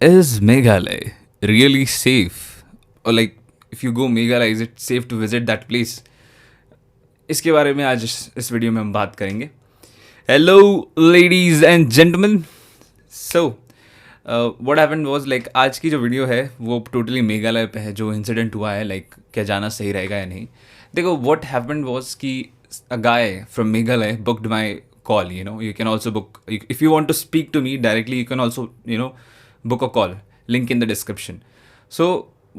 Is Meghalaya really safe? Or like, if you go Meghalaya, is it safe to visit that place? इसके बारे में आज इस video में हम बात करेंगे. Hello ladies and gentleman. So what happened was like आज की जो वीडियो है वो टोटली मेघालय पे है. जो इंसिडेंट हुआ है लाइक क्या जाना सही रहेगा या नहीं. देखो व्हाट हैपेंड वाज कि a guy from Meghalaya booked my call. You can also book, if you want to speak to me directly, you can also book a call, link in the description. So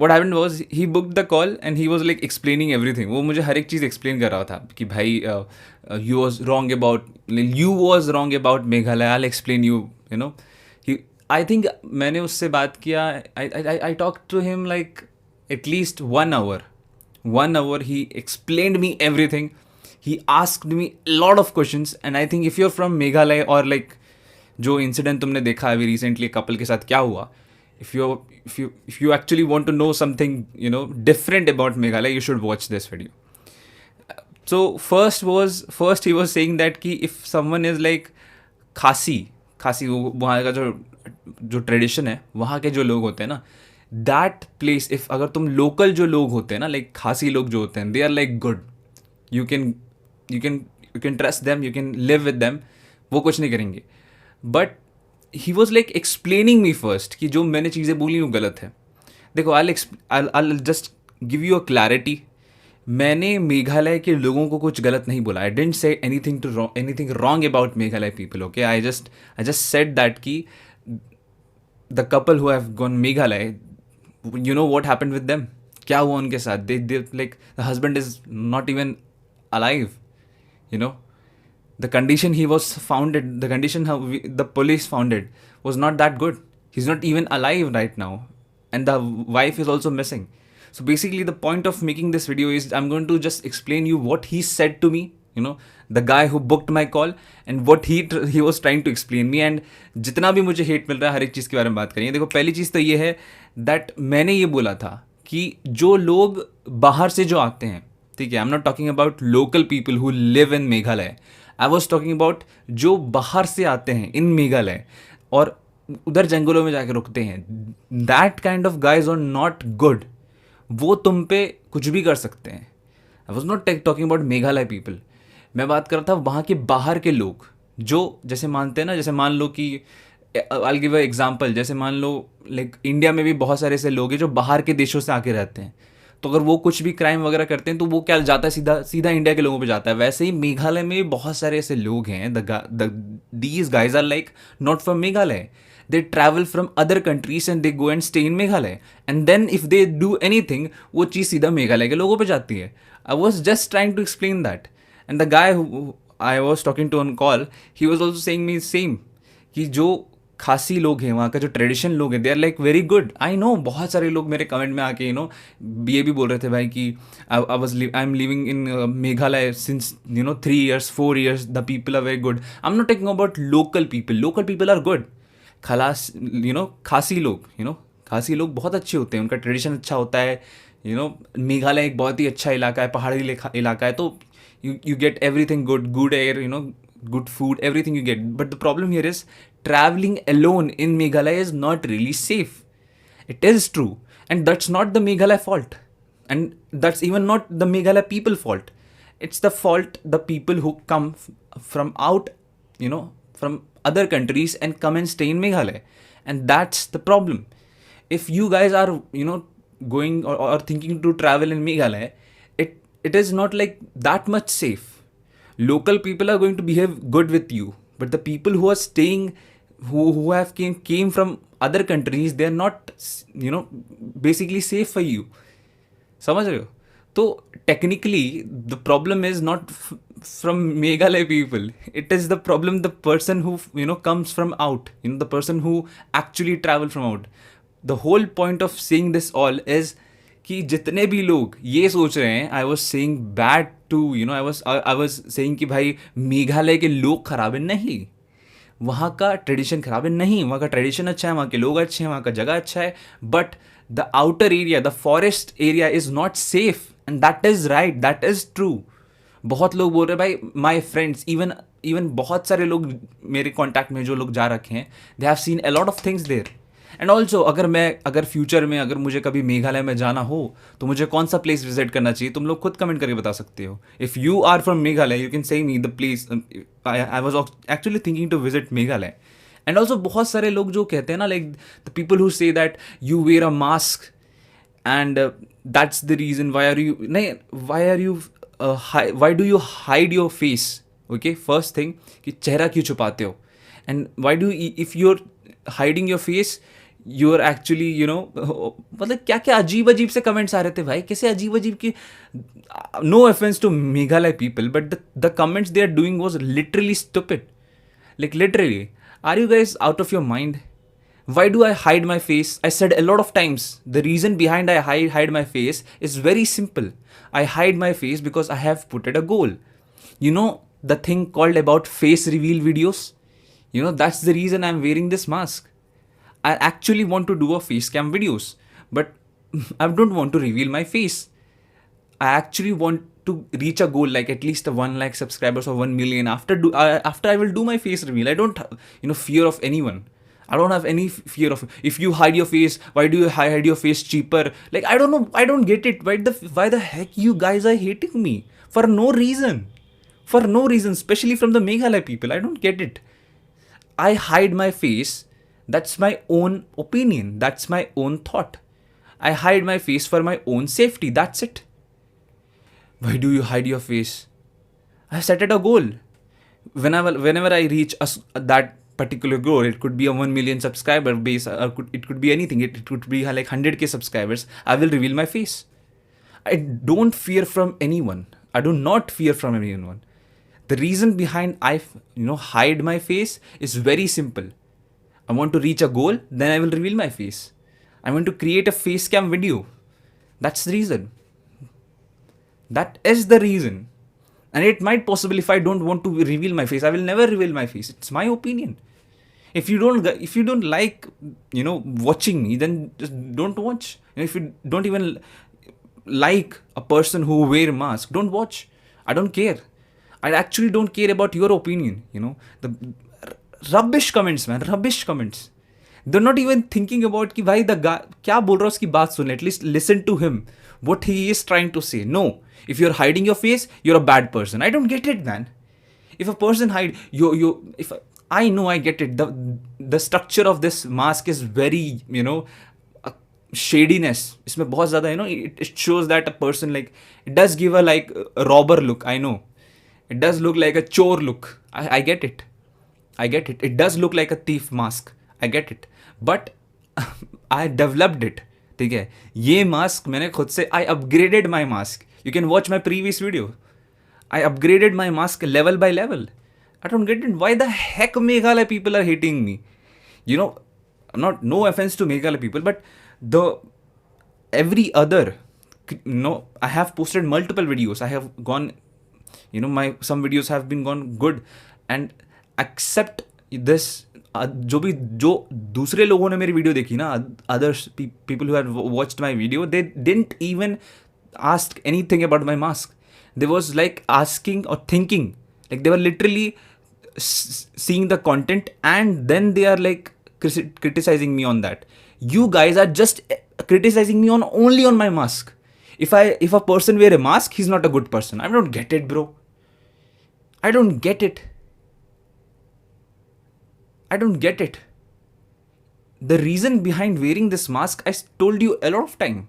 what happened was he booked the call and he was like explaining everything. वो मुझे हर एक चीज़ explain कर रहा था कि भाई you was wrong about Meghalaya. I'll explain you. he I think मैंने उससे बात किया. I talked to him like at least 1 hour. He explained me everything. He asked me a lot of questions and I think if you're from Meghalaya or like जो incident तुमने देखा अभी recently couple के साथ क्या हुआ, if you actually want to know something different about Meghalaya, you should watch this video. So first he was saying that कि if someone is like खासी वहाँ का जो ट्रेडिशन है, वहाँ के जो लोग होते हैं ना, दैट प्लेस, इफ अगर तुम लोकल जो लोग होते हैं ना, लाइक खासी लोग जो होते हैं, they are like good. You can trust them, you can live with them. वो कुछ नहीं करेंगे. But he was like explaining me first कि जो मैंने चीज़ें बोली वो गलत है. देखो I just give you a clarity. मैंने मेघालय के लोगों को कुछ गलत नहीं बोला. I didn't say anything wrong about Meghalaya people. Okay, I just said that कि the couple who have gone Meghalaya, you know what happened with them. क्या हुआ उनके साथ. they like the husband is not even alive. The condition he was founded, the condition how the police found it was not that good. He's not even alive right now and the wife is also missing. So basically the point of making this video is I'm going to just explain you what he said to me, the guy who booked my call, and what he was trying to explain me. and जितना भी मुझे hate मिल रहा है हर एक चीज़ के बारे में बात करेंगे. देखो पहली चीज़ तो ये है दैट मैंने ये बोला था कि जो लोग बाहर से जो आते हैं, ठीक है, आई am not talking about local people who live in Meghalaya. I was talking about जो बाहर से आते हैं इन मेघालय और उधर जंगलों में जाकर रुकते हैं. That kind of guys are not good. वो तुम पे कुछ भी कर सकते हैं. I was not talking about Meghalaya people. मैं बात कर रहा था वहाँ के बाहर के लोग जो जैसे मानते हैं ना. जैसे मान लो कि आई गिव अ एग्जांपल. जैसे मान लो लाइक इंडिया में भी बहुत सारे ऐसे लोग हैं जो बाहर के देशों से आके रहते हैं. तो अगर वो कुछ भी क्राइम वगैरह करते हैं तो वो क्या जाता है, सीधा इंडिया के लोगों पे जाता है. वैसे ही मेघालय में भी बहुत सारे ऐसे लोग हैं. These guys are like not from Meghalaya. they travel from other countries and they go and stay in Meghalaya, and then if they do anything वो चीज़ सीधा मेघालय के लोगों पे जाती है. I was just trying to explain that, and the guy who I was talking to on call, he was also saying me same कि जो खासी लोग हैं वहाँ का जो ट्रेडिशन लोग हैं, they are like very good. I know बहुत सारे लोग मेरे कमेंट में आके ये भी बोल रहे थे भाई कि I am living in Meghalaya since 3 years 4 years, the people are very good. I am not talking about local people are good. Khasi लोग बहुत अच्छे होते हैं. उनका ट्रेडिशन अच्छा होता है. मेघालय एक बहुत ही अच्छा इलाका है, पहाड़ी इलाका है. तो you get everything good air, good food, everything you get. But the problem here is traveling alone in Meghalaya is not really safe. It is true, and that's not the Meghalaya fault, and that's even not the Meghalaya people fault. It's the fault the people who come from out, from other countries and come and stay in Meghalaya, and that's the problem. If you guys are going or thinking to travel in Meghalaya, it is not like that much safe. Local people are going to behave good with you, but the people who are staying, who have came from other countries, they are not basically safe for you. समझ रहे हो. तो technically the problem is not from Meghalaya people. It is the problem the person who comes from out, the person who actually travel from out. The whole point of saying this all is कि जितने भी लोग ये सोच रहे हैं, I was saying bad to I was saying कि भाई मेघालय के लोग खराब है. नहीं, वहाँ का ट्रेडिशन खराब है. नहीं, वहाँ का ट्रेडिशन अच्छा है, वहाँ के लोग अच्छे हैं, वहाँ का जगह अच्छा है. But the outer area, the forest area is not safe, and that is right, that is true. बहुत लोग बोल रहे हैं भाई, माई फ्रेंड्स, इवन बहुत सारे लोग मेरे कॉन्टैक्ट में जो लोग जा रखे हैं, they have seen a lot of things there. And also अगर फ्यूचर में अगर मुझे कभी मेघालय में जाना हो तो मुझे कौन सा प्लेस विजिट करना चाहिए, तुम लोग खुद कमेंट करके बता सकते हो. If you are from Meghalaya you can say me the place. I was actually thinking to visit Meghalaya. And also बहुत सारे लोग जो कहते हैं ना, like the people who say that you wear a mask and that's the reason why do you hide your face. Okay, first thing कि चेहरा क्यों छुपाते हो, and why do you, if you're hiding your face you're actually मतलब क्या क्या अजीब अजीब से कमेंट्स आ रहे थे भाई, कैसे अजीब अजीब की. No offence to Meghalaya people but the comments they are doing was literally stupid. Like literally, are you guys out of your mind? Why do I hide my face? I said a lot of times. The reason behind I hide my face is very simple. I hide my face because I have put it a goal. You know the thing called about face reveal videos? That's the reason I'm wearing this mask. I actually want to do a face cam videos, but I don't want to reveal my face. I actually want to reach a goal like at least a 1 lakh subscribers or 1 million after I will do my face reveal. I don't fear of anyone. I don't have any fear of, if you hide your face, why do you hide your face cheaper? Like, I don't know, I don't get it. Why the heck you guys are hating me for no reason? For no reason, especially from the Meghalaya people. I don't get it. I hide my face. That's my own opinion. That's my own thought. I hide my face for my own safety. That's it. Why do you hide your face? I set it a goal. Whenever I reach that particular goal, it could be a 1 million subscriber base, it could be anything. It could be like 100k subscribers. I will reveal my face. I don't fear from anyone. I do not fear from anyone. The reason behind I hide my face is very simple. I want to reach a goal, then I will reveal my face. I want to create a face cam video. That's the reason. That is the reason. And it might possibly, if I don't want to reveal my face, I will never reveal my face. It's my opinion. If you don't like watching me, then just don't watch. If you don't even like a person who wear mask, don't watch. I don't care. I actually don't care about your opinion. The rubbish comments, man. Rubbish comments. They're not even thinking about कि भाई the guy क्या बोल रहा है उसकी बात सुन. At least listen to him. What he is trying to say. No. If you're hiding your face, you're a bad person. I don't get it, man. If a person hide if I know, I get it. The structure of this mask is very shadiness. इसमें बहुत ज़्यादा it shows that a person, like, it does give a robber look. I know. It does look like a chore look. I get it. I get it. It does look like a thief mask. I get it. But I developed it. ठीक है, ये mask मैंने खुद से, I upgraded my mask. You can watch my previous video. I upgraded my mask level by level. I don't get it. Why the heck Meghalaya people are hating me? No offense to Meghalaya people, but every other, I have posted multiple videos. I have gone, some videos have been gone good, and accept this. जो दूसरे लोगों ने मेरी video देखी ना, others people who had watched my video, they didn't even ask anything about my mask. They was like asking or thinking, like they were literally seeing the content and then they are like criticizing me on that. You guys are just criticizing me only on my mask. If a person wear a mask, he's not a good person. I don't get it, bro. I don't get it. I don't get it. The reason behind wearing this mask, I told you a lot of time.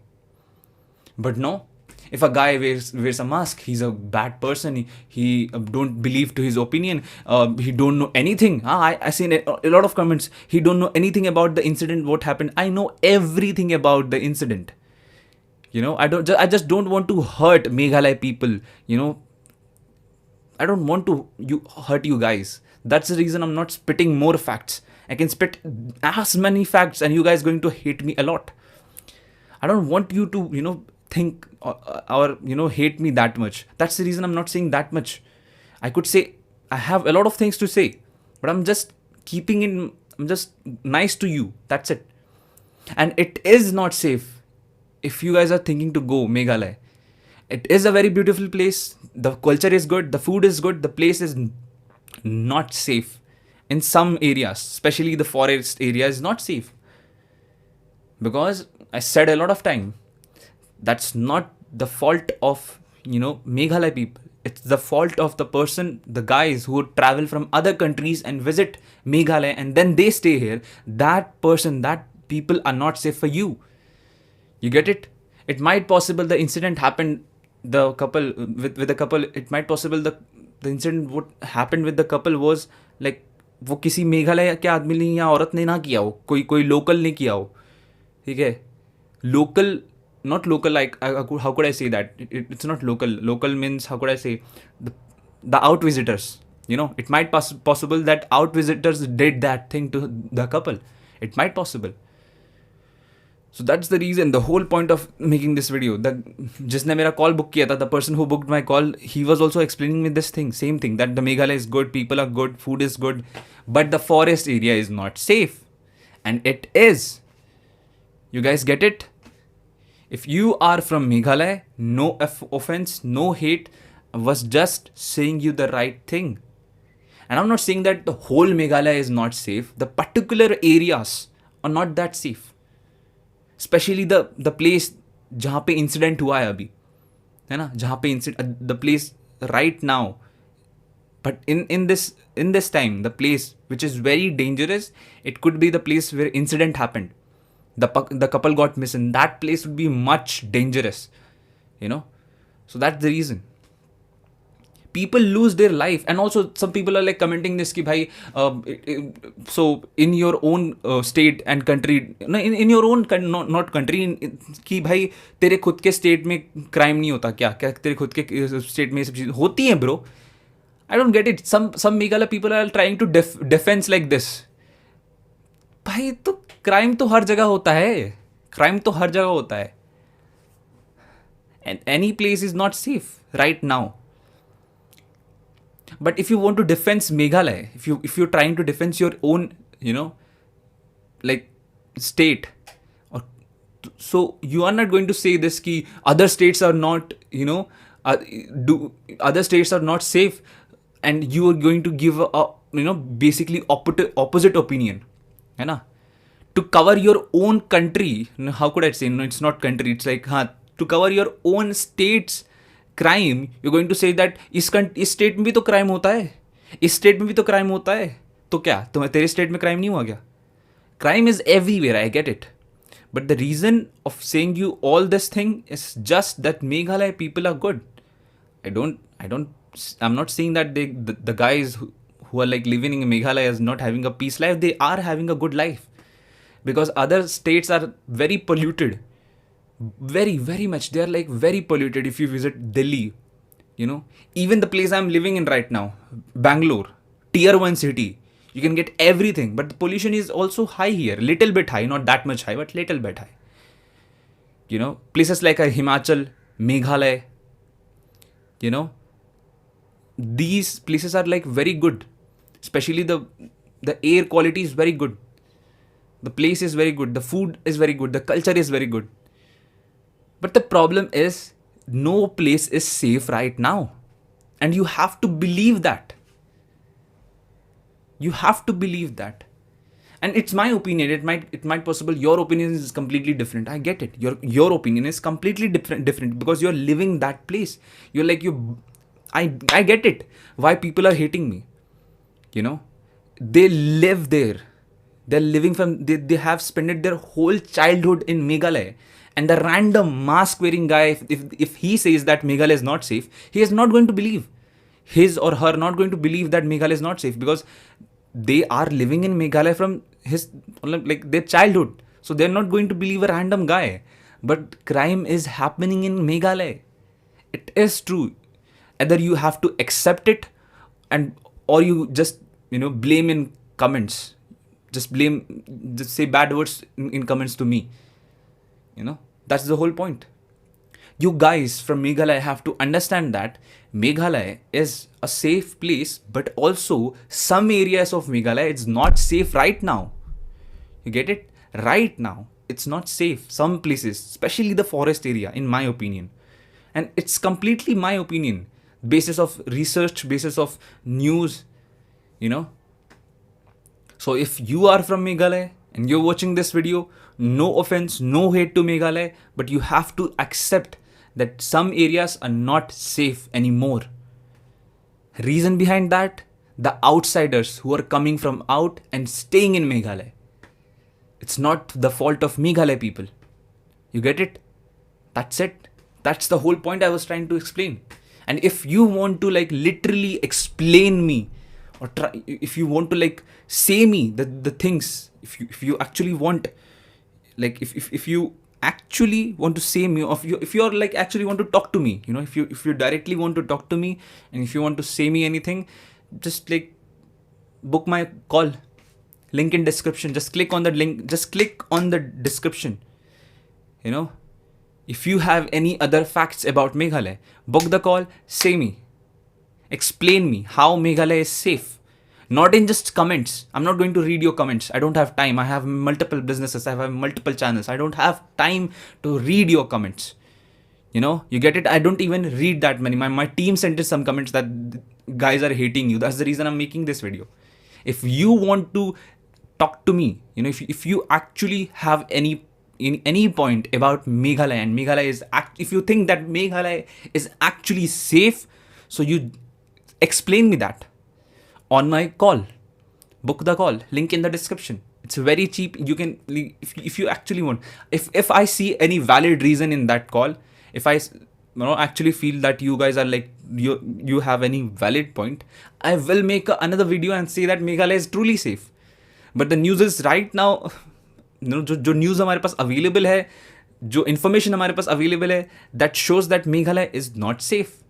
But no, if a guy wears a mask, he's a bad person. He don't believe to his opinion. He don't know anything. I seen a lot of comments. He don't know anything about the incident. What happened? I know everything about the incident. I just don't want to hurt Meghalaya people. I don't want to hurt you guys. That's the reason I'm not spitting more facts. I can spit as many facts and you guys going to hate me a lot. I don't want you to, think or hate me that much. That's the reason I'm not saying that much. I could say, I have a lot of things to say, but I'm just I'm just nice to you. That's it. And it is not safe if you guys are thinking to go Meghalaya. It is a very beautiful place. The culture is good. The food is good. The place is not safe. In some areas, especially the forest area, is not safe. Because I said a lot of time, that's not the fault of, Meghalaya people. It's the fault of the person, the guys who would travel from other countries and visit Meghalaya and then they stay here. That person, that people are not safe for you. You get it? It might possible the incident happened, the couple with the couple, it might possible the incident what happened with the couple was like वो किसी मेघालय के आदमी ने या औरत ने ना किया हो, कोई कोई लोकल ने किया हो. ठीक है. Local, not local, like how could I say that? It's not local. Local means, how could I say, the out visitors. It might possible that out visitors did that thing to the couple. It might possible. So that's the reason, the whole point of making this video. जिसने मेरा call book किया था, the person who booked my call, he was also explaining me this thing, same thing, that the Meghalaya is good, people are good, food is good, but the forest area is not safe. And it is. You guys get it? If you are from Meghalaya, no offense, no hate, I was just saying you the right thing. And I'm not saying that the whole Meghalaya is not safe. The particular areas are not that safe. Especially the place जहाँ पे incident हुआ है अभी, है ना, जहाँ पे the place right now. But in this time, the place which is very dangerous, it could be the place where incident happened. The couple got missing. That place would be much dangerous, So that's the reason. People lose their life, and also some people are like commenting this ki bhai, so in your own state and country, no, in your own not country, कि भाई तेरे खुद के state में crime नहीं होता क्या क्या तेरे खुद के स्टेट में ये सब चीज़ होती हैं bro. I don't get it. Some Meghalaya people are trying to defense like this. भाई तो क्राइम तो हर जगह होता है. क्राइम तो हर जगह होता है. And any place is not safe right now. But if you want to defend Meghalaya, if you're trying to defend your own, like state, or so you are not going to say this ki other states are not, other states are not safe, and you are going to give a basically opposite opinion, है ना? To cover your own country, how could I say? No, it's not country. It's like to cover your own state's crime, you're going to say that इस state में भी तो crime होता है, इस state में भी तो क्राइम होता है, तो क्या तेरे स्टेट में क्राइम नहीं हुआ क्या? Crime is everywhere, I get it. But the reason of saying you all this thing is just that Meghalaya people are good. I'm not saying that the guys who are like living in Meghalaya is not having a peace life. They are having a good life. Because other states are very polluted. Very, very much. They are like very polluted. If you visit Delhi, even the place I'm living in right now, Bangalore, tier 1 city, you can get everything. But the pollution is also high here. Little bit high, not that much high, but little bit high. Places like Himachal, Meghalaya, these places are like very good. Especially the air quality is very good. The place is very good. The food is very good. The culture is very good. But the problem is, no place is safe right now. And you have to believe that. You have to believe that. And it's my opinion. It might possible your opinion is completely different. I get it. Your opinion is completely different because you're living that place. You're like I get it. Why people are hating me. They live there. They're living they have spent their whole childhood in Meghalaya. And the random mask wearing guy, if he says that Meghalaya is not safe, he is not going to believe. His or her not going to believe that Meghalaya is not safe because they are living in Meghalaya from their childhood. So they're not going to believe a random guy. But crime is happening in Meghalaya. It is true. Either you have to accept it or you just, blame in comments. Just say bad words in comments to me. That's the whole point. You guys from Meghalaya have to understand that Meghalaya is a safe place, but also some areas of Meghalaya it's not safe right now. You get it? Right now, it's not safe. Some places, especially the forest area, in my opinion. And it's completely my opinion. Basis of research, basis of news, So if you are from Meghalaya and you're watching this video, No offense, no hate to Meghalaya, but you have to accept that some areas are not safe anymore. Reason behind that? The outsiders who are coming from out and staying in Meghalaya. It's not the fault of Meghalaya people. You get it? That's it. That's the whole point I was trying to explain. And if you want to like literally explain me, or try, if you want to like say me the things, if you actually want, like if you actually want to say me, or if you're like actually want to talk to me, if you directly want to talk to me, and if you want to say me anything, just like book my call. Link in description. Just click on the link. Just click on the description. If you have any other facts about Meghalaya, book the call, say me. Explain me how Meghalaya is safe. Not in just comments. I'm not going to read your comments. I don't have time. I have multiple businesses. I have multiple channels. I don't have time to read your comments. You get it? I don't even read that many. My team sent us some comments that guys are hating you. That's the reason I'm making this video. If you want to talk to me, if you actually have any point about Meghalaya, and Meghalaya is if you think that Meghalaya is actually safe, so you explain me that on my call. Book the call. Link in the description. It's very cheap. You can, if you actually want. If I see any valid reason in that call, if I actually feel that you guys are like you have any valid point, I will make another video and say that Meghalaya is truly safe. But the news is right now, जो news हमारे पास available है, जो information हमारे पास available है, that shows that Meghalaya is not safe.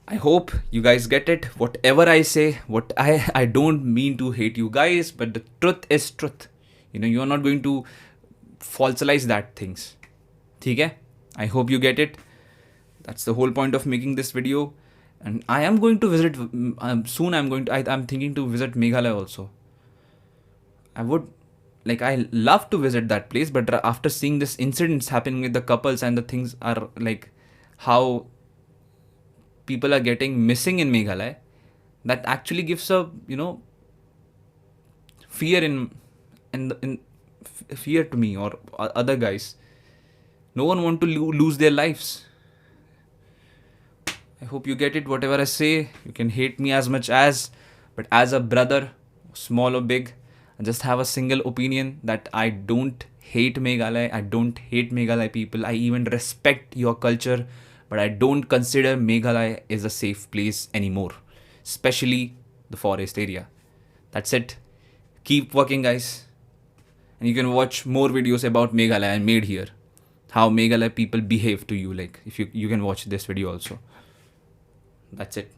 I hope you guys get it. Whatever I say, I don't mean to hate you guys, but the truth is truth. You are not going to falsize that things. ठीक है? I hope you get it. That's the whole point of making this video. And I am going to visit soon. I'm thinking to visit Meghalaya also. I love to visit that place, but after seeing this incidents happening with the couples, and the things are like how people are getting missing in Meghalaya, that actually gives a fear in fear to me or other guys. No one want to lose their lives. I hope you get it. Whatever I say, you can hate me as much as, but as a brother, small or big, I just have a single opinion that I don't hate Meghalaya. I don't hate Meghalaya people. I even respect your culture, but I don't consider Meghalaya is a safe place anymore, especially the forest area. That's it. Keep working, guys. And you can watch more videos about Meghalaya I made here. How Meghalaya people behave to you. Like, if you can watch this video also. That's it.